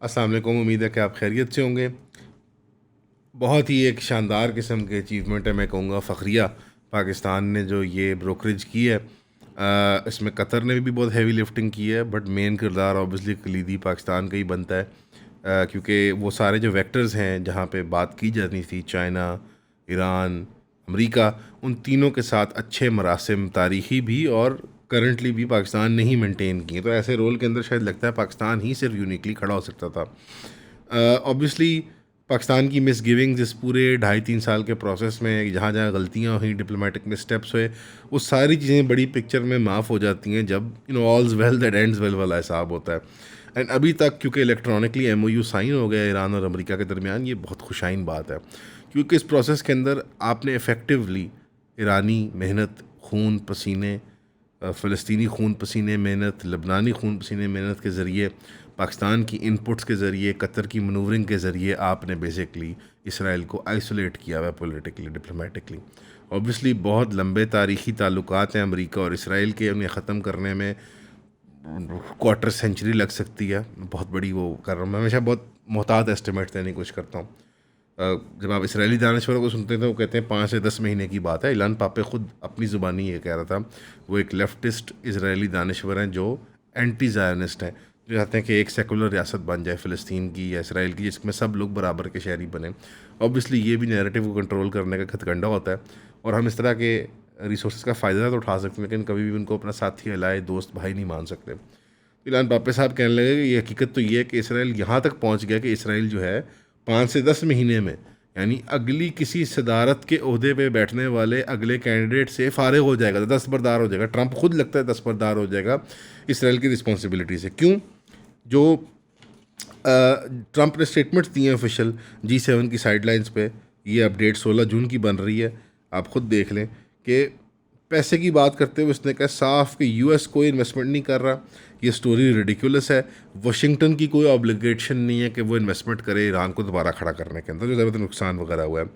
अस्सलाम वालेकुम। उम्मीद है कि आप खैरियत से होंगे। बहुत ही एक शानदार किस्म के अचीवमेंट है, मैं कहूँगा फ़ख्रिया पाकिस्तान ने जो ये ब्रोकरेज की है। इसमें कतर ने भी बहुत हैवी लिफ्टिंग की है, बट मेन किरदार ऑब्वियसली कलीदी पाकिस्तान का ही बनता है, क्योंकि वो सारे जो वेक्टर्स हैं जहाँ पे बात की जाती थी, चाइना, ईरान, अमेरिका, उन तीनों के साथ अच्छे मरासिम तारीख़ी भी और करंटली भी पाकिस्तान ने ही मेंटेन किए। तो ऐसे रोल के अंदर शायद लगता है पाकिस्तान ही सिर्फ यूनिकली खड़ा हो सकता था। ऑब्वियसली पाकिस्तान की मिस गिविंग्स इस पूरे 2.5-3 साल के प्रोसेस में, जहाँ जहाँ गलतियाँ हुई, डिप्लोमेटिक मिस स्टेप्स हुए, वो सारी चीज़ें बड़ी पिक्चर में माफ़ हो जाती हैं जब ऑल्स वेल दैट एंड्स वेल वाला हिसाब होता है। एंड अभी तक क्योंकि इलेक्ट्रॉनिकली MOU साइन हो गया ईरान और अमेरिका के दरमियान, ये बहुत खुशाइन बात है, क्योंकि इस प्रोसेस के अंदर आपने इफ़ेक्टिवली ईरानी मेहनत, खून पसीने, फ़लस्तीनी खून पसीने मेहनत, लबनानी खून पसीने मेहनत के ज़रिए, पाकिस्तान की इनपुट्स के ज़रिए, कतर की मनूवरिंग के ज़रिए आपने बेसिकली इसराइल को आइसोलेट किया हुआ है पॉलिटिकली, डिप्लोमेटिकली। ऑब्वियसली बहुत लंबे तारीख़ी ताल्लुकात हैं अमेरिका और इसराइल के, उन्हें ख़त्म करने में क्वार्टर सेंचुरी लग सकती है। बहुत बड़ी वो कर रहा हूँ मैं, हमेशा बहुत मोहतात एस्टिमेट देने की कोशिश करता हूँ। जब आप इसराइली दानश्वरों को सुनते हैं तो वो कहते हैं 5 से 10 महीने की बात है। इलान पापे ख़ुद अपनी ज़ुबानी ये कह रहा था। वो एक लेफ्टिस्ट इसराइली दानश्वर हैं जो एंटी ज़ायनिस्ट हैं, जो चाहते हैं कि एक सेकुलर रियासत बन जाए फ़लस्तीन की या इसराइल की, जिसमें सब लोग बराबर के शहरी बने। ऑब्वियसली ये भी नैरेटिव को कंट्रोल करने का हथकंडा होता है, और हम इस तरह के रिसोर्स का फ़ायदा तो उठा सकते हैं, लेकिन कभी भी उनको अपना साथी, अलाए, दोस्त, भाई नहीं मान सकते। इलान पापे साहब कहने लगे कि ये हकीकत तो ये है कि इसराइल यहाँ तक पहुँच गया कि इसराइल जो है 5 से 10 महीने में, यानी अगली किसी सदारत के ओहदे पे बैठने वाले अगले कैंडिडेट से फारिग हो जाएगा, दस्तबरदार हो जाएगा। ट्रंप खुद लगता है दस्तबरदार हो जाएगा इसराइल की रिस्पॉन्सिबिलिटी से। क्यों? जो ट्रंप ने स्टेटमेंट्स दिए हैं ऑफिशियल G7 की साइडलाइंस पे, ये अपडेट 16 जून की बन रही है, आप खुद देख लें कि पैसे की बात करते हुए उसने कहा साफ कि US कोई इन्वेस्टमेंट नहीं कर रहा। ये स्टोरी रिडिकुलस है। वाशिंगटन की कोई ऑब्लिगेशन नहीं है कि वो इन्वेस्टमेंट करे ईरान को दोबारा खड़ा करने के अंदर, जो ज़्यादातर नुकसान वगैरह हुआ है।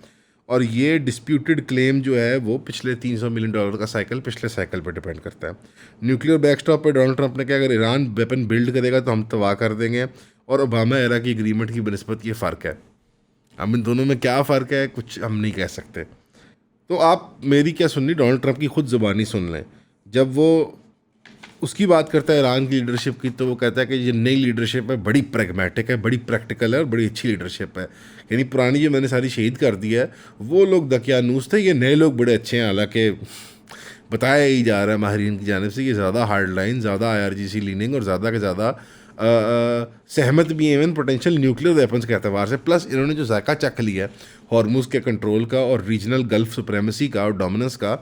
और ये डिस्प्यूटेड क्लेम जो है वो पिछले $300 मिलियन का साइकिल, पिछले साइकिल पर डिपेंड करता है। न्यूक्लियर बैकस्टॉप पे डोनाल्ड ट्रंप ने कहा अगर ईरान वेपन बिल्ड करेगा तो हम तबाह कर देंगे, और ओबामा एरा की एग्रीमेंट की बनस्बत ये फ़र्क है। अब इन दोनों में क्या फ़र्क है कुछ हम नहीं कह सकते। तो आप मेरी क्या सुननी, डोनाल्ड ट्रंप की खुद ज़ुबानी सुन लें। जब वो उसकी बात करता है ईरान की लीडरशिप की, तो वो कहता है कि ये नई लीडरशिप है, बड़ी प्रैग्मेटिक है, बड़ी प्रैक्टिकल है और बड़ी अच्छी लीडरशिप है। यानी पुरानी जो मैंने सारी शहीद कर दी है, वो लोग दकियानूस थे, ये नए लोग बड़े अच्छे हैं। हालांकि बताया ही जा रहा है माहिरीन की जानिब से कि ज़्यादा हार्ड लाइन, ज़्यादा IRGC लीनिंग और ज़्यादा के ज़्यादा सहमत भी हैं इवन पोटेंशियल न्यूक्लियर वेपन्स के अतबार से। प्लस इन्होंने जो जायका चख लिया है हॉर्मुज़ के कंट्रोल का और रीजनल गल्फ सुप्रेमेसी का और डोमिनेंस का,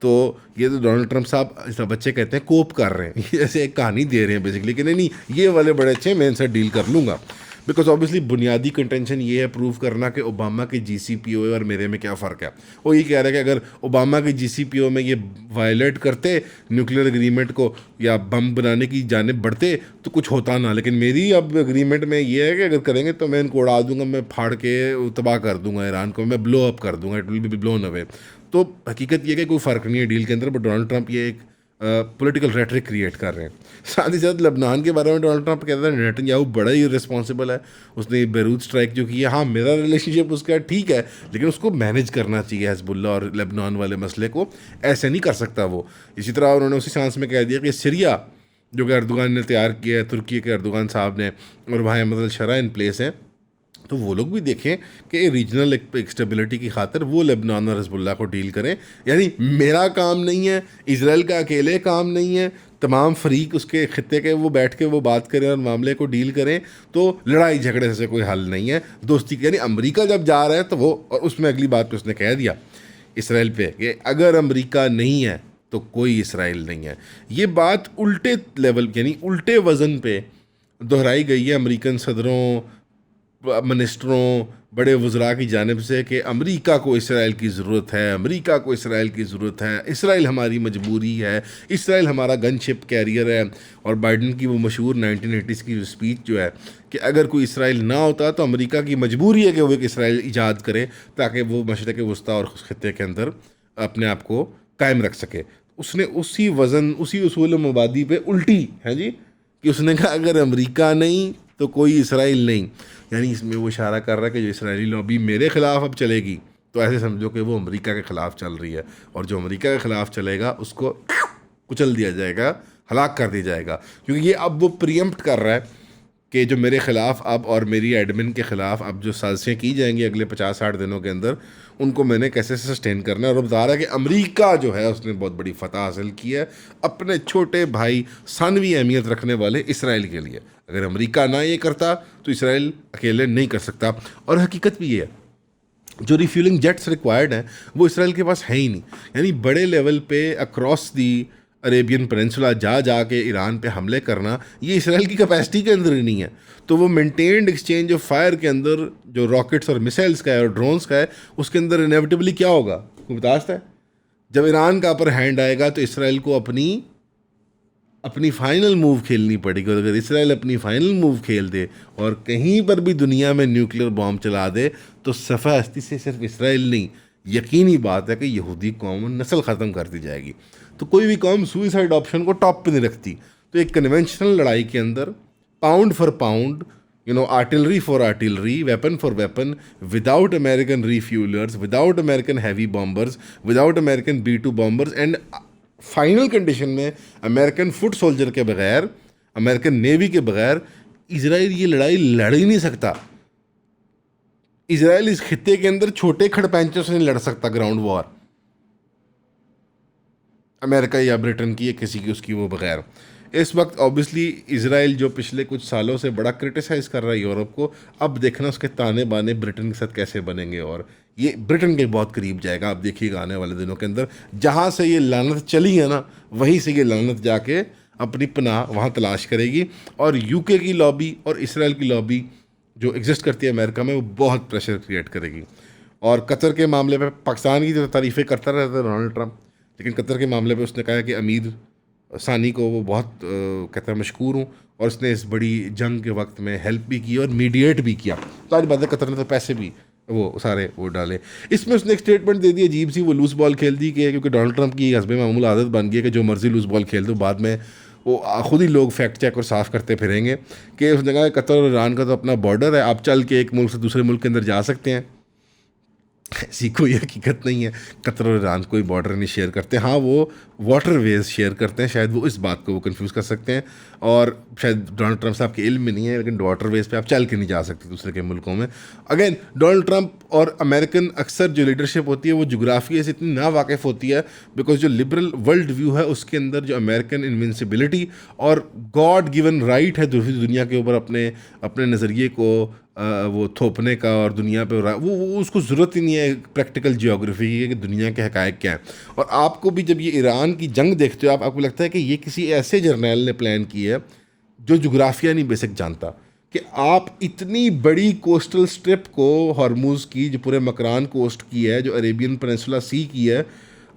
तो ये तो डोनाल्ड ट्रंप साहब, इस तरह बच्चे कहते हैं, कोप कर रहे हैं। ऐसे एक कहानी दे रहे हैं बेसिकली कि नहीं नहीं ये वाले बड़े अच्छे हैं, मैं इनसे डील कर लूँगा। बिकॉज ऑब्वियसली बुनियादी कंटेंशन ये है प्रूव करना कि ओबामा के GCPOA और मेरे में क्या फ़र्क है। वो ये कह रहा है कि अगर ओबामा के GCPOA में ये वायलेट करते न्यूक्लियर एग्रीमेंट को या बम बनाने की जानिब बढ़ते तो कुछ होता ना, लेकिन मेरी अब एग्रीमेंट में ये है कि अगर करेंगे तो मैं इनको उड़ा दूंगा, मैं फाड़ के तबाह कर दूंगा ईरान को, मैं ब्लो अप कर दूंगा, it will be blown away. तो हकीकत ये कि कोई फ़र्क नहीं है डील के अंदर, बट डोनाल्ड ट्रंप ये एक पॉलिटिकल रेटरिक क्रिएट कर रहे हैं। साथ ही साथ लबनान के बारे में डोनाल्ड ट्रंप कहता है नेतन्याहू बड़ा ही रिस्पॉन्सिबल है, उसने बेरूत स्ट्राइक जो की है। हाँ, मेरा रिलेशनशिप उसका ठीक है, लेकिन उसको मैनेज करना चाहिए हिजबुल्लाह और लबनान वाले मसले को, ऐसे नहीं कर सकता वो। इसी तरह उन्होंने उसी सांस में कह दिया कि सीरिया जो कि अर्दोगान ने तैयार किया है, तुर्की के अर्दोगान साहब ने, और वहाँ मतलब शरा इन प्लेस हैं, तो वो लोग भी देखें कि रीजनल एक स्टेबिलिटी की खातिर वो लेबनान और हिजबुल्लाह को डील करें। यानी मेरा काम नहीं है, इजराइल का अकेले काम नहीं है, तमाम फरीक उसके खत्ते के वो बैठ के वो बात करें और मामले को डील करें। तो लड़ाई झगड़े से कोई हल नहीं है, दोस्ती यानी अमेरिका जब जा रहा है तो वो, और उसमें अगली बात तो उसने कह दिया इसराइल पे कि अगर अमेरिका नहीं है तो कोई इसराइल नहीं है। ये बात उल्टे लेवल यानी उल्टे वज़न पे दोहराई गई है अमेरिकन सदरों, मिनिस्टरों, बड़े वज़रा की जानिब से कि अमेरिका को इसराइल की ज़रूरत है, अमेरिका को इसराइल की ज़रूरत है, इसराइल हमारी मजबूरी है, इसराइल हमारा गनशिप कैरियर है। और बाइडन की वो मशहूर 1980s की स्पीच जो है कि अगर कोई इसराइल ना होता तो अमेरिका की मजबूरी है कि वो एक इसराइल ईजाद करे ताकि वो मशरक़ वस्ता और ख़त्े के अंदर अपने आप को कायम रख सके। उसने उसी वज़न, उसी उसूल मुबादी पे उल्टी है जी, कि उसने कहा अगर अमेरिका नहीं तो कोई इसराइल नहीं। यानी इसमें वो इशारा कर रहा है कि जो इसराइली लॉबी मेरे ख़िलाफ़ अब चलेगी तो ऐसे समझो कि वो अमेरिका के ख़िलाफ़ चल रही है, और जो अमेरिका के ख़िलाफ़ चलेगा उसको कुचल दिया जाएगा, हलाक कर दिया जाएगा। क्योंकि ये अब वो प्रीएम्प्ट कर रहा है कि जो मेरे ख़िलाफ़ अब और मेरी एडमिन के ख़िलाफ़ अब जो साजिशें की जाएंगी अगले 50-60 दिनों के अंदर, उनको मैंने कैसे सस्टेन करना है। और बता रहा है कि अमेरिका जो है उसने बहुत बड़ी फतह हासिल की है अपने छोटे भाई सानवी अहमियत रखने वाले इसराइल के लिए। अगर अमेरिका ना ये करता तो इसराइल अकेले नहीं कर सकता। और हकीकत भी ये है, जो रिफ्यूलिंग जेट्स रिक्वायर्ड हैं वो इसराइल के पास है ही नहीं। यानी बड़े लेवल पे अक्रॉस दी अरेबियन पेनिनसुला जा के ईरान पे हमले करना, ये इसराइल की कैपेसिटी के अंदर ही नहीं है। तो वो मेंटेन्ड एक्सचेंज ऑफ फायर के अंदर जो रॉकेट्स और मिसाइल्स का है और ड्रोन्स का है, उसके अंदर इनेविटेबली क्या होगा, कोई बता सकता है? जब ईरान का अपर हैंड आएगा तो इसराइल को अपनी फाइनल मूव खेलनी पड़ेगी। और अगर इसराइल अपनी फाइनल मूव खेल दे और कहीं पर भी दुनिया में न्यूक्लियर बॉम्ब चला दे तो सफ़ा हस्ती से सिर्फ इसराइल नहीं, यकीनी बात है कि यहूदी कौम नस्ल ख़त्म कर दी जाएगी। तो कोई भी कौम सुइसाइड ऑप्शन को टॉप पे नहीं रखती। तो एक कन्वेंशनल लड़ाई के अंदर pound for pound, artillery for artillery, weapon for weapon, without American refuelers, without American heavy bombers, without American B-2 bombers and final condition में अमेरिकन फुट सोल्जर के बगैर, अमेरिकन नेवी के बगैर इजराइल ये लड़ाई लड़ ही नहीं सकता। इजराइल इस खित्ते के अंदर छोटे खड़पैंचों से नहीं लड़ सकता ग्राउंड वॉर, अमेरिका या ब्रिटेन की या किसी की उसकी वो बगैर। इस वक्त ऑब्वियसली इजराइल जो पिछले कुछ सालों से बड़ा क्रिटिसाइज़ कर रहा है यूरोप को, अब देखना उसके ताने बाने ब्रिटेन के साथ कैसे बनेंगे। और ये ब्रिटेन के बहुत करीब जाएगा, आप देखिएगा आने वाले दिनों के अंदर। जहाँ से ये लानत चली है ना, वहीं से ये लानत जाके अपनी पनाह वहाँ तलाश करेगी। और यूके की लॉबी और इसराइल की लॉबी जो एग्जिस्ट करती है अमेरिका में, वो बहुत प्रेशर क्रिएट करेगी। और कतर के मामले पे पाकिस्तान की जो तारीफ़ें करता रहता है डोनाल्ड ट्रंप, लेकिन कतर के मामले पे उसने कहा कि अमीर सानी को वो बहुत कहता है मशकूर हूँ, और उसने इस बड़ी जंग के वक्त में हेल्प भी की और मीडिएट भी किया। तो आज बात है, कतर ने तो पैसे भी वो सारे वो डाले। इसमें उसने एक स्टेटमेंट दे दी अजीब सी, वो लूज़ बॉल खेल दी कि क्योंकि डोनाल्ड ट्रंप की हस्बे मामूल आदत बन गई है कि जो मर्जी लूज़ बॉल खेल दो, बाद में वो खुद ही लोग फैक्ट चेक और साफ़ करते फिरेंगे कि उसने कहा कतर और ईरान का तो अपना बॉर्डर है, आप चल के एक मुल्क से दूसरे मुल्क के अंदर जा सकते हैं। ऐसी कोई हकीकत नहीं है, कतर और ईरान कोई बॉर्डर नहीं शेयर करते। हाँ, वो वाटर वेज शेयर करते हैं, शायद वो इस बात को वो कंफ्यूज कर सकते हैं। और शायद डोनाल्ड ट्रंप साहब के इल्म में नहीं है, लेकिन वाटर वेज पे आप चल के नहीं जा सकते दूसरे के मुल्कों में। अगेन डोनाल्ड ट्रंप और अमेरिकन अक्सर जो लीडरशिप होती है वो जोग्राफिया से इतनी ना वाकिफ़ होती है, बिकॉज जो लिबरल वर्ल्ड व्यू है उसके अंदर जो अमेरिकन इनविंसिबिलिटी और गॉड गिवन राइट है दूसरी दुनिया के ऊपर अपने नज़रिए को वो थोपने का, और दुनिया पे वो उसको ज़रूरत ही नहीं है प्रैक्टिकल जियोग्राफी की कि दुनिया के हक़ाइक़ क्या हैं। और आपको भी जब ये ईरान की जंग देखते हो, आपको लगता है कि ये किसी ऐसे जर्नैल ने प्लान की है जो जोग्राफिया नहीं बेसिक जानता, कि आप इतनी बड़ी कोस्टल स्ट्रिप को, हॉर्मुज़ की जो पूरे मकरान कोस्ट की है, जो अरेबियन पेनिनसुला सी की है,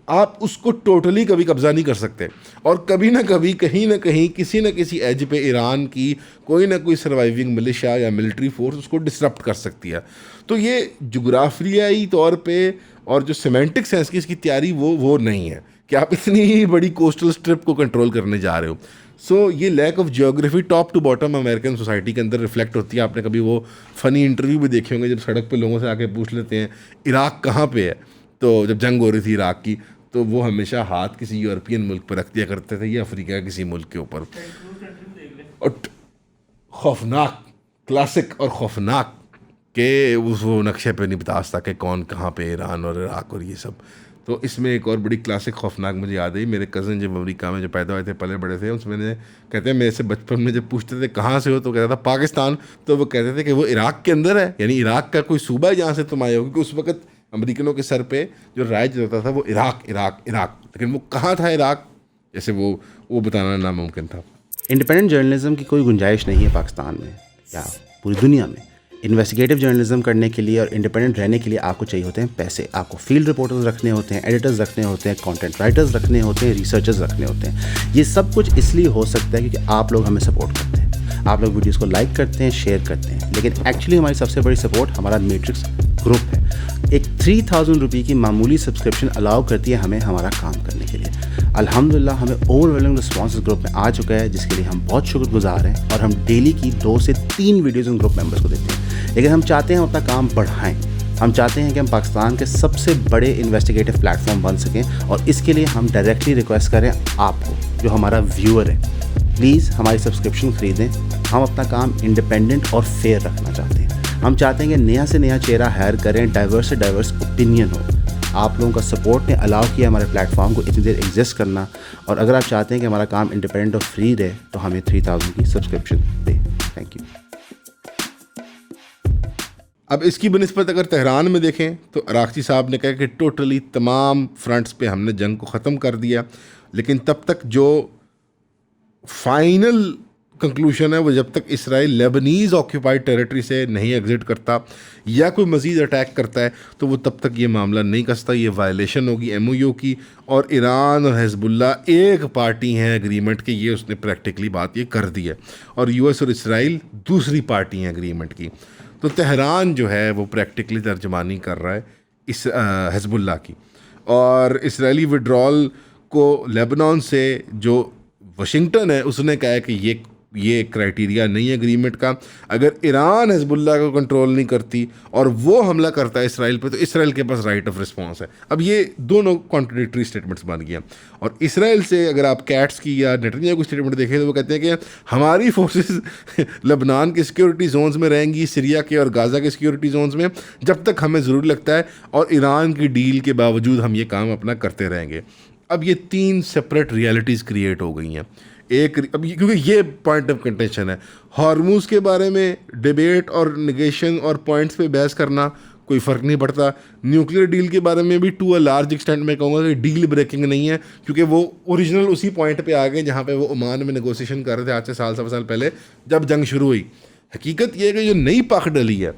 आप उसको टोटली कभी कब्ज़ा नहीं कर सकते। और कभी ना कभी कहीं ना कहीं किसी न किसी एज पे ईरान की कोई ना कोई सर्वाइविंग मिलिशिया या मिलिट्री फोर्स उसको डिसरप्ट कर सकती है। तो ये जोग्राफियाई तौर पे और जो सिमेंटिक सेंस की इसकी तैयारी वो नहीं है कि आप इतनी बड़ी कोस्टल स्ट्रिप को कंट्रोल करने जा रहे हो। सो ये lack of geography top to bottom American society के अंदर रिफ्लेक्ट होती है। आपने कभी वो फ़नी इंटरव्यू भी देखे होंगे जब सड़क पे लोगों से आके पूछ लेते हैं इराक़ कहाँ पे है, तो जब जंग हो रही थी इराक़ की, तो वो हमेशा हाथ किसी यूरोपियन मुल्क पर रख दिया करते थे या अफ्रीका किसी मुल्क के ऊपर। और खौफनाक क्लासिक और खौफनाक के उस वो नक्शे पे नहीं बता सकता कि कौन कहाँ पे, ईरान और इराक़ और ये सब। तो इसमें एक और बड़ी क्लासिक खौफनाक मुझे याद आई, मेरे कज़न जब अमेरिका में जो पैदा हुए थे, पले बड़े थे, उसमें कहते हैं मेरे से बचपन में जब पूछते थे कहाँ से हो तो कहता था पाकिस्तान, तो वो कहते थे कि वो इराक़ के अंदर है, यानी इराक़ का कोई सूबा है जहाँ से तुम आए हो, क्योंकि उस वक्त अमेरिकनों के सर पे जो राज होता था वो इराक़, लेकिन वो कहाँ था इराक़, जैसे वो बताना नामुमकिन था। इंडिपेंडेंट जर्नलिज्म की कोई गुंजाइश नहीं है पाकिस्तान में या पूरी दुनिया में। इन्वेस्टिगेटिव जर्नलिज्म करने के लिए और इंडिपेंडेंट रहने के लिए आपको चाहिए होते हैं पैसे। आपको फील्ड रिपोर्टर्स रखने होते हैं, एडिटर्स रखने होते हैं, कंटेंट राइटर्स रखने होते हैं, रिसर्चर्स रखने होते हैं। ये सब कुछ इसलिए हो सकता है क्योंकि आप लोग हमें सपोर्ट करते हैं, आप लोग वीडियोज़ को लाइक करते हैं, शेयर करते हैं। लेकिन एक्चुअली हमारी सबसे बड़ी सपोर्ट हमारा मैट्रिक्स ग्रुप है। एक 3000 रुपये की मामूली सब्सक्रिप्शन अलाउ करती है हमें हमारा काम करने के लिए। अल्हम्दुलिल्लाह हमें ओवरवेलमिंग रिस्पॉन्स ग्रुप में आ चुका है, जिसके लिए हम बहुत शुक्रगुजार हैं और हम डेली की 2 से 3 वीडियोज़ उन ग्रुप मेंबर्स को देते हैं। लेकिन हम चाहते हैं अपना काम बढ़ाएं, हम चाहते हैं कि हम पाकिस्तान के सबसे बड़े इन्वेस्टिगेटिव प्लेटफॉर्म बन सकें, और इसके लिए हम डायरेक्टली रिक्वेस्ट करें आपको, जो हमारा व्यूअर है, प्लीज़ हमारी सब्सक्रिप्शन ख़रीदें। हम अपना काम इंडिपेंडेंट और फेयर रखना चाहते हैं। हम चाहते हैं कि नया से नया चेहरा हायर करें, डाइवर्स से डाइवर्स ओपिनियन हो। आप लोगों का सपोर्ट ने अलाउ किया हमारे प्लेटफॉर्म को इतनी देर एग्जिस्ट करना, और अगर आप चाहते हैं कि हमारा काम इंडिपेंडेंट और फ्री रहे तो हमें 3000 की सब्सक्रिप्शन दें। Thank you. अब इसकी बनिस्बत अगर तेहरान में देखें तो अराक़ची साहब ने कहा कि टोटली तमाम फ्रंट्स पे हमने जंग को ख़त्म कर दिया, लेकिन तब तक जो फाइनल कंक्लूशन है वो जब तक इसराइल लेबनीज़ ऑक्यूपाइड टेरिटरी से नहीं एग्ज़िट करता या कोई मज़ीद अटैक करता है तो वो तब तक ये मामला नहीं कसता। ये वायलेशन होगी MOU की, और ईरान और हिज़्बुल्लाह एक पार्टी हैं एग्रीमेंट के, ये उसने प्रैक्टिकली बात ये कर दी है, और US और इसराइल दूसरी पार्टी हैं एग्रीमेंट की। तो तेहरान जो है वो प्रैक्टिकली तर्जमानी कर रहा है इस हिज़्बुल्लाह की, और इसराइली विड्रॉल को लेबनान से जो वाशिंगटन है उसने कहा है कि ये क्राइटेरिया नहीं है एग्रीमेंट का। अगर ईरान हिज़्बुल्लाह को कंट्रोल नहीं करती और वो हमला करता है इसराइल पे, तो इसराइल के पास राइट ऑफ रिस्पॉन्स है। अब ये दोनों कॉन्ट्रडिक्टरी स्टेटमेंट्स बन गया, और इसराइल से अगर आप कैट्स की या नेतन्याहू की स्टेटमेंट देखें तो वो कहते हैं कि हमारी फोर्सेस लेबनान के सिक्योरिटी जोन्स में रहेंगी, सीरिया के और गाज़ा के सिक्योरिटी जोन्स में, जब तक हमें ज़रूरी लगता है, और ईरान की डील के बावजूद हम ये काम अपना करते रहेंगे। अब ये 3 सेपरेट रियलिटीज़ क्रिएट हो गई हैं। एक अब क्योंकि ये पॉइंट ऑफ कंटेंशन है, हॉर्मूज़ के बारे में डिबेट और निगेशन और पॉइंट्स पे बहस करना कोई फ़र्क नहीं पड़ता। न्यूक्लियर डील के बारे में भी टू अ लार्ज एक्सटेंट मैं कहूँगा कि डील ब्रेकिंग नहीं है, क्योंकि वो ओरिजिनल उसी पॉइंट पे आ गए जहाँ पे वो ओमान में नेगोशिएशन कर रहे थे आज से सवा साल पहले जब जंग शुरू हुई। हकीकत ये है कि जो नई पख डली है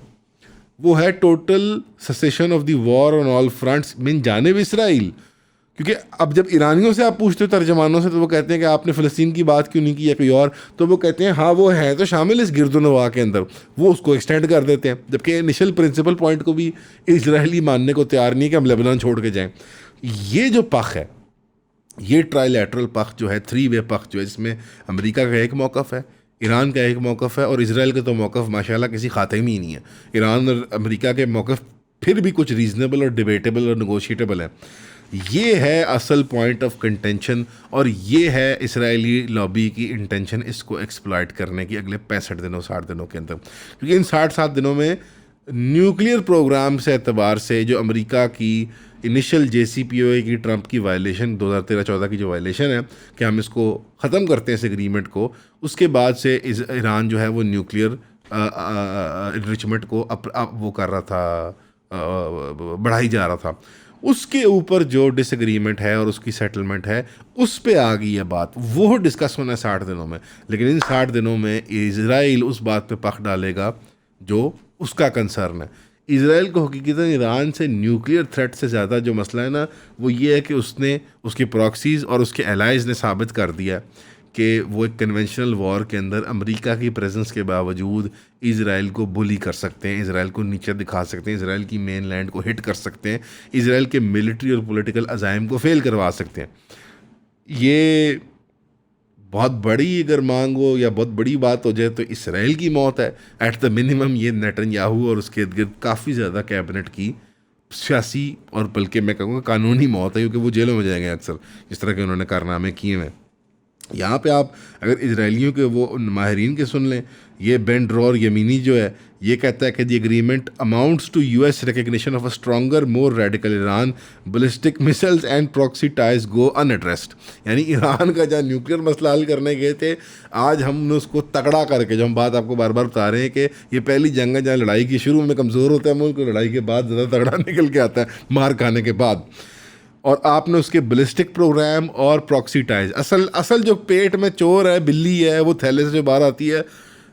वो है total cessation of the war on all fronts मिन जानिब इसराइल। क्योंकि अब जब ईरानियों से आप पूछते हो तर्जमानों से, तो वो कहते हैं कि आपने फ़लस्तीन की बात क्यों नहीं की या कोई और, तो वो कहते हैं हाँ वो है तो शामिल इस गिरदुनवा के अंदर, वो उसको एक्सटेंड कर देते हैं, जबकि इनिशियल प्रिंसिपल पॉइंट को भी इजरायली मानने को तैयार नहीं है कि हम लेबनान छोड़ के जाएँ। ये जो पख है, ये ट्राईलैटरल पख जो है, 3 वे पख जो है, जिसमें अमेरिका का एक मौक़िफ़ है, ईरान का एक मौक़िफ़ है, और इसराइल का तो मौक़िफ़ माशाल्लाह किसी खाते में ही नहीं है। ईरान और अमेरिका के मौक़िफ़ फिर भी कुछ रीज़नेबल और डिबेटेबल और नेगोशिएटेबल है। ये है असल पॉइंट ऑफ कंटेंशन, और ये है इसराइली लॉबी की इंटेंशन इसको एक्सप्लॉइट करने की अगले 65 दिनों 60 दिनों के अंदर। क्योंकि इन 60-60 दिनों में न्यूक्लियर प्रोग्राम से एतबार से जो अमेरिका की इनिशियल JCPOA की ट्रंप की वायलेशन 2013-14 की जो वायलेशन है कि हम इसको ख़त्म करते हैं इस एग्रीमेंट को, उसके बाद से ईरान जो है वो न्यूक्लियर इनरिचमेंट को वो कर रहा था, बढ़ाई जा रहा था। उसके ऊपर जो डिसएग्रीमेंट है और उसकी सेटलमेंट है उस पे आ गई है बात, वो डिस्कस होना है 60 दिनों में। लेकिन इन 60 दिनों में इजराइल उस बात पे पख डालेगा जो उसका कंसर्न है। इजराइल को हकीकतन ईरान से न्यूक्लियर थ्रेट से ज़्यादा जो मसला है ना, वो ये है कि उसने उसके प्रॉक्सीज़ और उसके एलाइज ने साबित कर दिया कि वो एक कन्वेंशनल वॉर के अंदर अमेरिका की प्रेजेंस के बावजूद इजराइल को बुली कर सकते हैं, इजराइल को नीचे दिखा सकते हैं, इजराइल की मेन लैंड को हिट कर सकते हैं, इजराइल के मिलिट्री और पॉलिटिकल अज़ाइम को फेल करवा सकते हैं। ये बहुत बड़ी अगर मांग हो या बहुत बड़ी बात हो जाए तो इसराइल की मौत है एट द मिनिमम। ये नेतन्याहू और उसके इर्द गिर्द काफ़ी ज़्यादा कैबिनेट की सियासी और बल्कि मैं कहूँगा कानूनी मौत है, क्योंकि वो जेलों में जाएंगे अक्सर इस तरह के उन्होंने कारनामे किए हैं। यहाँ पे आप अगर इजराइलियों के वो माहिरीन के सुन लें, ये बेन ड्रॉर यमीनी जो है ये कहता है कि the agreement amounts to US recognition of a stronger more radical Iran, ballistic missiles and proxy ties go unaddressed. यानी ईरान का जहाँ न्यूक्लियर मसला हल करने गए थे, आज हमने उसको तगड़ा करके, जो हम बात आपको बार बार बता रहे हैं कि ये पहली जंग है जहाँ लड़ाई की शुरू में कमज़ोर होता है मुल्क, लड़ाई के बाद ज़्यादा तगड़ा निकल के आता है मार खाने के बाद। और आपने उसके बैलिस्टिक प्रोग्राम और प्रॉक्सी टाइज, असल जो पेट में चोर है, बिल्ली है, वो थैले से जो बाहर आती है,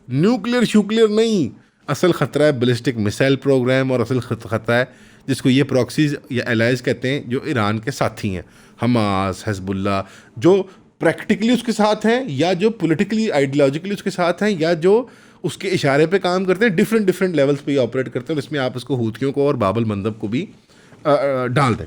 न्यूक्लियर श्यूक्लियर नहीं, असल ख़तरा है बैलिस्टिक मिसाइल प्रोग्राम, और असल ख़तरा है जिसको ये प्रॉक्सीज या एलाइज कहते हैं जो ईरान के साथी हैं, हमास, हिज़्बुल्लाह, जो प्रैक्टिकली उसके साथ हैं या जो पॉलिटिकली आइडियोलॉजिकली उसके साथ हैं या जो उसके इशारे पे काम करते हैं, डिफरेंट लेवल्स पे ऑपरेट करते हैं। और इसमें आप इसको हूथियों को और बाबल मंदब को भी डाल दें।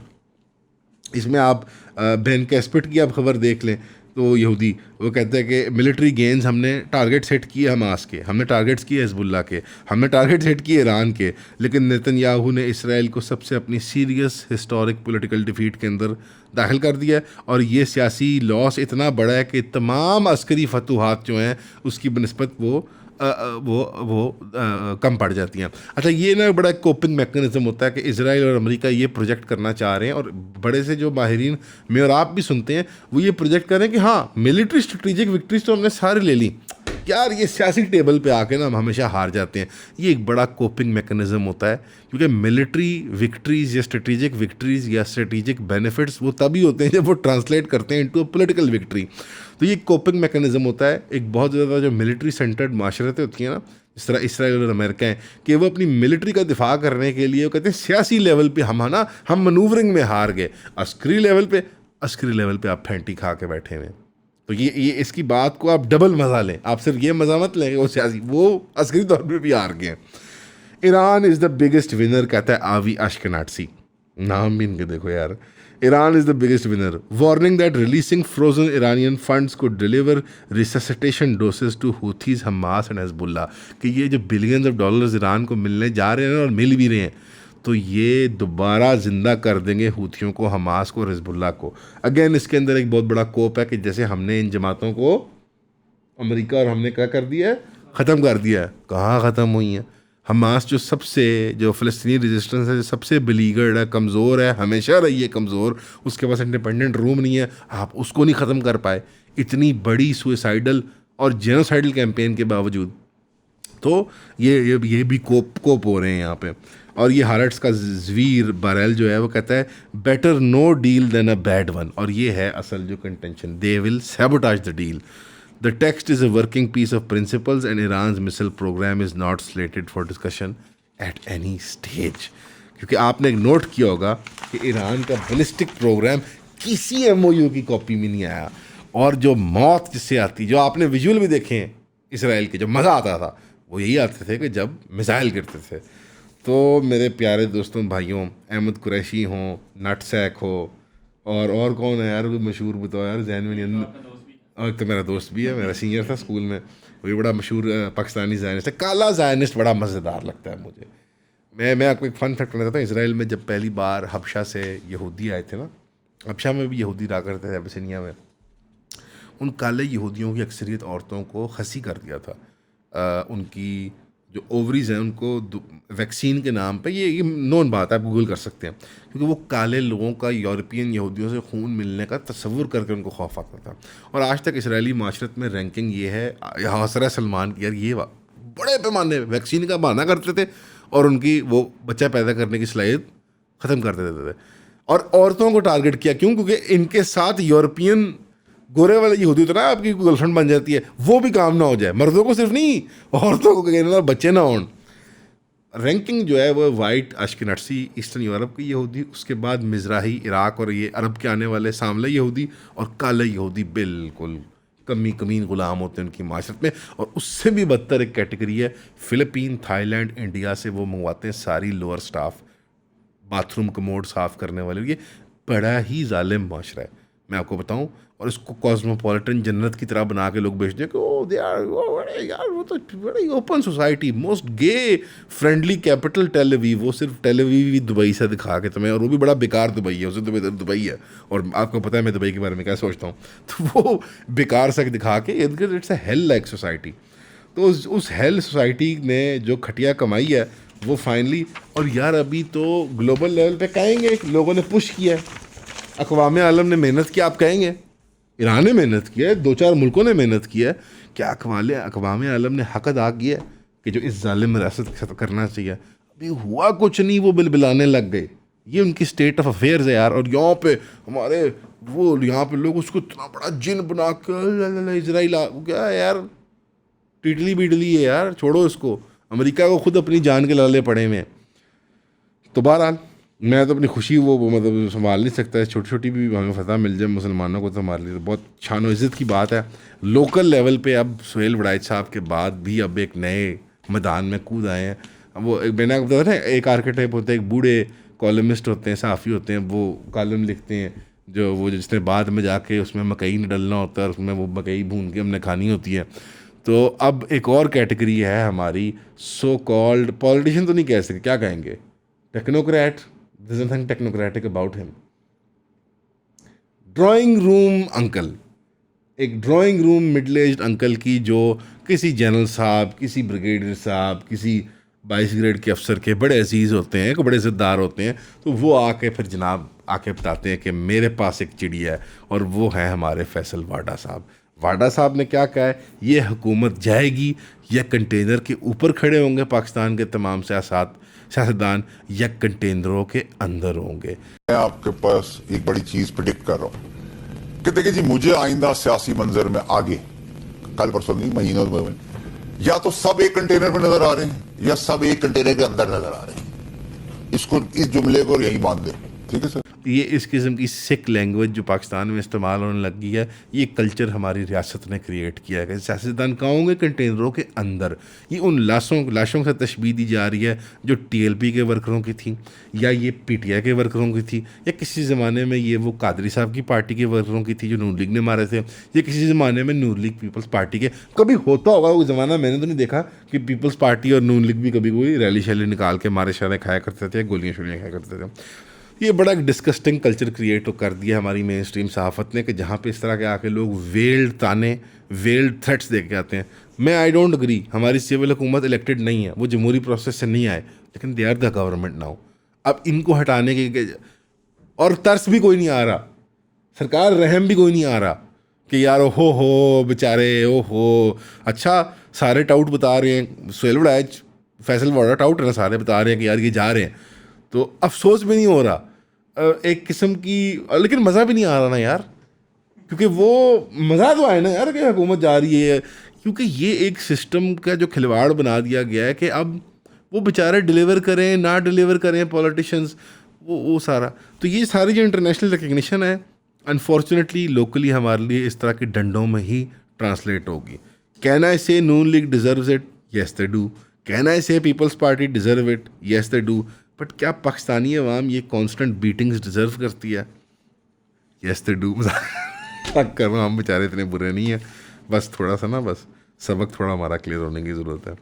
इसमें आप बेन कैस्पिट की आप खबर देख लें तो यहूदी वो कहते हैं कि मिलिट्री गेंस हमने टारगेट सेट किए हमास के, हमने टारगेट्स किए हिजबुल्लाह के, हमने टारगेट सेट किए ईरान के, लेकिन नेतन्याहू ने इसराइल को सबसे अपनी सीरियस हिस्टोरिक पॉलिटिकल डिफीट के अंदर दाखिल कर दिया है। और ये सियासी लॉस इतना बड़ा है कि तमाम अस्करी फतूहात जो हैं उसकी बनस्बत वो कम पड़ जाती हैं। अच्छा, ये ना बड़ा कोपिंग मैकेनिज्म होता है कि इसराइल और अमेरिका ये प्रोजेक्ट करना चाह रहे हैं, और बड़े से जो माहिरीन में और आप भी सुनते हैं वो ये प्रोजेक्ट कर रहे हैं कि हाँ मिलिट्री स्ट्रेटेजिक विक्ट्रीज तो हमने सारी ले ली, यार ये सियासी टेबल पे आके ना हम हमेशा हार जाते हैं। ये एक बड़ा कोपिंग मैकेनिज्म होता है, क्योंकि मिलिट्री विक्ट्रीज या स्ट्रेटेजिक विक्ट्रीज या स्ट्रेटेजिक बेनिफिट्स वो तभी होते हैं जब वो ट्रांसलेट करते हैं इनटू अ पॉलिटिकल विक्ट्री। तो ये कोपिंग मैकेनिज्म होता है। एक बहुत ज़्यादा जो मिलिट्री सेंटर्ड माशरतें होती हैं ना, इस तरह इसराइल और अमेरिका हैं, कि वो अपनी मिलिट्री का दिफा करने के लिए वो कहते हैं सियासी लेवल पे हम मनूवरिंग में हार गए, अस्करी लेवल पे आप फेंटी खा के बैठे हुए हैं। तो ये इसकी बात को आप डबल मज़ा लें, आप सिर्फ ये मज़ा मत लें वो अस्करी तौर पे भी हार गए। Iran is the biggest winner, कहता है आवी अश्केनासी, नाम भी इनके देखो यार। Iran is the biggest winner, warning that releasing frozen Iranian funds को deliver resuscitation doses to Houthis, Hamas and Hezbollah. कि ये जो बिलियंस ऑफ डॉलर्स ईरान को मिलने जा रहे हैं और मिल भी रहे हैं, तो ये दोबारा ज़िंदा कर देंगे हूथियों को, हमास को और हिजबुल्लाह को। अगेन इसके अंदर एक बहुत बड़ा कोप है कि जैसे हमने इन जमातों को अमेरिका और हमने क्या कर दिया है, ख़त्म कर दिया है। कहाँ ख़त्म हुई है? हमास जो फ़लस्तीनी रेजिस्टेंस है, जो सबसे बिलीगर्ड है, कमज़ोर है, हमेशा रही है कमज़ोर, उसके पास इंडिपेंडेंट रूम नहीं है, आप उसको नहीं ख़त्म कर पाए इतनी बड़ी सुसाइडल और जेनोसाइडल कैंपेन के बावजूद। तो ये भी कोप हो रहे हैं यहाँ पे। और ये हारेट्स का ज़वीर बारेल जो है वो कहता है better no deal than a bad one, और ये है असल जो contention, they will sabotage the deal. The text is a working piece of principles and Iran's missile program is not slated for discussion at any stage. क्योंकि आपने एक note किया होगा कि ईरान का बैलिस्टिक प्रोग्राम किसी MOU की copy में नहीं आया, और जो मौत जिससे आती, जो आपने विजुअल भी देखे हैं इसराइल के, जो मज़ा आता था वो यही आते थे कि जब मिसाइल गिरते थे। तो मेरे प्यारे दोस्तों भाइयों, अहमद कुरैशी हों, नटसैक हो, और कौन है यार वो मशहूर, बताओ यार, जहन में नहीं। और तो मेरा दोस्त भी है, मेरा सीनियर था स्कूल में, वो बड़ा मशहूर पाकिस्तानी ज़ायनिस्ट है, काला ज़ायनिस्ट, बड़ा मज़ेदार लगता है मुझे। मैं आपको एक फ़न फैक्ट बताता हूँ। इसराइल में जब पहली बार हबशा से यहूदी आए थे ना, हबशा में भी यहूदी रहा करते थे अबिसिनिया में, उन काले यहूदियों की अक्सरियत औरतों को खसी कर दिया था। उनकी जो ओवरीज़ हैं उनको वैक्सीन के नाम पे, ये नोन बात है, आप गूगल कर सकते हैं, क्योंकि वो काले लोगों का यूरोपियन यहूदियों से खून मिलने का तसव्वुर करके उनको खौफ आता था। और आज तक इसराइली माशरत में रैंकिंग ये है, हौसरा सलमान की, यार ये बड़े पैमाने वैक्सीन का बहाना करते थे और उनकी वो बच्चा पैदा करने की सलाहियत ख़त्म कर देते थे। और औरतों को टारगेट किया, क्यों? क्योंकि इनके साथ यूरोपियन गोरे वाले यहूदी होते ना, आपकी गर्लफ्रेंड बन जाती है, वो भी काम ना हो जाए, मर्दों को सिर्फ नहीं, औरतों को कहना बच्चे ना हों। रैंकिंग जो है वो वाइट अश्केनासी ईस्टर्न यूरोप की यहूदी, उसके बाद मिज़राही इराक और ये अरब के आने वाले सामले यहूदी, और काले यहूदी बिल्कुल कमीन गुलाम होते हैं उनकी माशरत में। और उससे भी बदतर एक कैटेगरी है फ़िलिपीन, थाईलैंड, इंडिया से वो मंगवाते हैं सारी लोअर स्टाफ, बाथरूम कमोड साफ़ करने वाले। ये बड़ा ही जालिम माशरा है, मैं आपको बताऊं। और इसको कॉस्मोपॉलिटन जन्नत की तरह बना के लोग बेचते हैं कि ओ दे आर, बड़े यार वो तो बड़ी ओपन सोसाइटी, मोस्ट गे फ्रेंडली कैपिटल टेल अवीव। वो सिर्फ टेल अवीव ही दुबई से दिखा के तुम्हें, और वो भी बड़ा बेकार दुबई है, उसे तो दुबई है, और आपको पता है मैं दुबई के बारे में क्या सोचता हूँ। तो वो बेकार से दिखा के it's a hell like society. तो उस हेल सोसाइटी ने जो खटिया कमाई है वो फाइनली, और यार अभी तो ग्लोबल लेवल पे कहेंगे लोगों ने पुश किया है, अक़वाम आलम ने मेहनत किया, आप कहेंगे ईरान ने मेहनत किया है, 2-4 मुल्कों ने मेहनत किया है, क्या अक़वाम आलम ने हक अदा किया है कि जो इस जालिम रियासत करना चाहिए? अभी हुआ कुछ नहीं, वो बिलबिलाने लग गए। ये उनकी स्टेट ऑफ अफेयर्स है यार। और यहाँ पे हमारे वो यहाँ पे लोग उसको इतना बड़ा जिन बना के इजराइल क्या यार, टिटली बिटली है यार, छोड़ो इसको। अमेरिका को खुद अपनी जान के लाले पड़े हुए हैं। तो बहरहाल मैं तो अपनी खुशी वो मतलब संभाल नहीं सकता है, छोटी छोटी भी हमें फतह मिल जाए मुसलमानों को तो हमारे लिए तो बहुत शान और इज़्ज़त की बात है। लोकल लेवल पे अब सुहेल वड़ाइच साहब के बाद भी अब एक नए मैदान में कूद आए हैं। अब वो मैंने आपको बताया ना, एक आर्किटाइप होता है, एक बूढ़े कॉलमिस्ट होते हैं, सहाफ़ी होते हैं, वो कॉलम लिखते हैं, जो वो जिसने बाद में जाके उसमें मकई नहीं डलना होता है, उसमें वो मकई भून के हमने खानी होती है। तो अब एक और कैटेगरी है हमारी, सो कॉल्ड पॉलिटिशियन तो नहीं कह सकते, क्या कहेंगे, technocrat. There is nothing technocratic about him. Drawing room uncle, एक drawing room middle aged uncle की, जो किसी जनरल साहब, किसी ब्रिगेडियर साहब, किसी 22 ग्रेड के अफसर के बड़े अजीज़ होते हैं, बड़े इज़्ज़तदार होते हैं, तो वो आके फिर जनाब आके बताते हैं कि मेरे पास एक चिड़िया है, और वो है हमारे फैसल वाडा साहब। वाडा साहब ने क्या कहा है, ये हुकूमत जाएगी या कंटेनर के ऊपर खड़े होंगे पाकिस्तान के तमाम सियासतदान, या कंटेनरों के अंदर होंगे। मैं आपके पास एक बड़ी चीज प्रिडिक्ट कर रहा हूं कि देखिए जी, मुझे आइंदा सियासी मंजर में आगे, कल परसों नहीं, महीनों में, या तो सब एक कंटेनर में नजर आ रहे हैं या सब एक कंटेनर के अंदर नजर आ रहे हैं। इसको, इस जुमले को यही बांध दे, ठीक है सर। ये इस किस्म की सिख लैंग्वेज जो पाकिस्तान में इस्तेमाल होने लगी है, ये कल्चर हमारी रियासत ने क्रिएट किया है। सियासतदान कहाँ होंगे, कंटेनरों के अंदर। ये उन लाशों से तशबीह दी जा रही है जो TLP के वर्करों की थी, या ये PTI के वर्करों की थी, या किसी ज़माने में ये वो कादरी साहब की पार्टी के वर्करों की थी जो नून लीग ने मारे थे, या किसी ज़माने में नून लीग पीपल्स पार्टी के। कभी होता होगा वो ज़माना, मैंने तो नहीं देखा कि पीपल्स पार्टी और नून लीग भी कभी कोई रैली शैली निकाल के मारे शारे खाया करते थे, गोलियाँ शोलियाँ खाया करते थे। ये बड़ा एक डिस्कस्टिंग कल्चर क्रिएट तो कर दिया हमारी मेन स्ट्रीम सहाफ़त ने, कि जहाँ पे इस तरह के आके लोग वेल्ड ताने, वेल्ड थ्रेट्स दे के आते हैं। मैं आई डोंट अग्री, हमारी सिविल हुकूमत इलेक्टेड नहीं है, वो जमहूरी प्रोसेस से नहीं आए, लेकिन they are the government now. अब इनको हटाने के और तरस भी कोई नहीं आ रहा, सरकार रहम भी कोई नहीं आ रहा कि यार हो बेचारे, हो अच्छा सारे टाउट बता रहे हैं, सुहेल वड़ैच, फैसल वाडा टाउट है ना, सारे बता रहे हैं कि यार ये जा रहे हैं, तो अफसोस भी नहीं हो रहा एक किस्म की, लेकिन मज़ा भी नहीं आ रहा ना यार, क्योंकि वो मज़ा तो आए ना यार कि हुकूमत जा रही है, क्योंकि ये एक सिस्टम का जो खिलवाड़ बना दिया गया है कि अब वो बेचारे डिलीवर करें ना डिलीवर करें पॉलिटिशियंस, वो सारा। तो ये सारी जो इंटरनेशनल रिकग्निशन है, अनफॉर्चुनेटली लोकली हमारे लिए इस तरह के डंडों में ही ट्रांसलेट होगी। Can I say Noon League deserves it? Yes they do. Can I say Peoples Party deserve it? Yes they do. But क्या पाकिस्तानी अवाम ये कॉन्स्टेंट बीटिंग्स डिजर्व करती है? Yes they do. मजाक कर रहा हूँ, हम बेचारे इतने बुरे नहीं हैं, बस थोड़ा सा ना, बस सबक थोड़ा हमारा क्लियर होने की ज़रूरत है।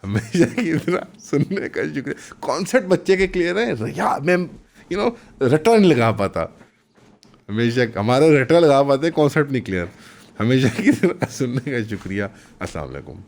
हमेशा की तरह सुनने का शुक्रिया। कॉन्सेप्ट बच्चे के क्लियर है यार, मैं रटा नहीं लगा पाता, हमेशा हमारा रटा लगा पाते, कॉन्सेप्ट नहीं क्लियर। हमेशा की तरह सुनने का शुक्रिया। अस्सलाम वालेकुम।